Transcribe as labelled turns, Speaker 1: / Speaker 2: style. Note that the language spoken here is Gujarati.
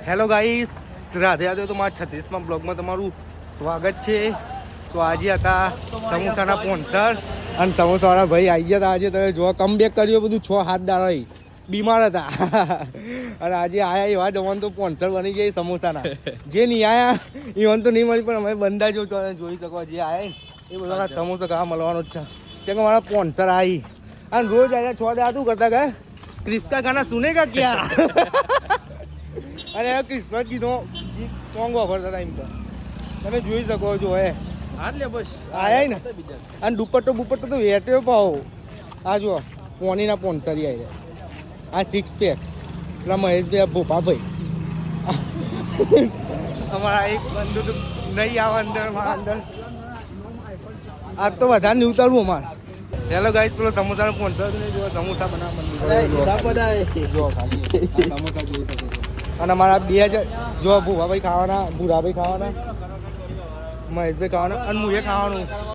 Speaker 1: Hello guys, Radhe Radhe. તો મારા 36માં બ્લોગમાં તમારું સ્વાગત છે. તો આજે હતા સમોસાના સ્પોન્સર અને સમોસાવાળા ભાઈ આવી ગયા હતા. આજે તમે જોવા કમબેક કર્યો, બધું 6-7 દાડા બીમાર હતા અને આજે આયા એવા જવાન તો સ્પોન્સર બની ગયા સમોસાના. જે નહીં આયા ઈવન તો નહીં મળી, પણ અમે બંદા જો જોઈ શકો જે આયા એ બધા સમોસા ખાવા મળવાનો જ છે કે મારા સ્પોન્સર આવી. અને રોજ આવ્યા 6 દાડા શું કરતા ગયા, ક્રિસ્કા ગાના સુનેગા ક્યાં અને કૃષ્ણ કીધો ગીત સોંગ વાપરતા હતા એમ તો તમે જોઈ શકો છો. આયા ને અને દુપટ્ટો તો વેટ્યો પાવો. આ જો પોનીના સ્પોન્સરી આવી આ 6 પેક્સ પેલા મહેશભાઈ ભોપાભાઈ અમારા એક બંધુ તો નહીં આવે અંદર આજ તો વધારે નહીં ઉતારવું અમારે. હેલો ગાઈસ, પેલો સમોસાનો સ્પોન્સર જો સમોસા બનાવવા સમોસા જોઈ શકો છો. અને અમારા 2000 જો ભૂભાભાઈ ખાવાના, ભૂરાભાઈ ખાવાના, મહેશભાઈ ખાવાના અને હું એ ખાવાનું.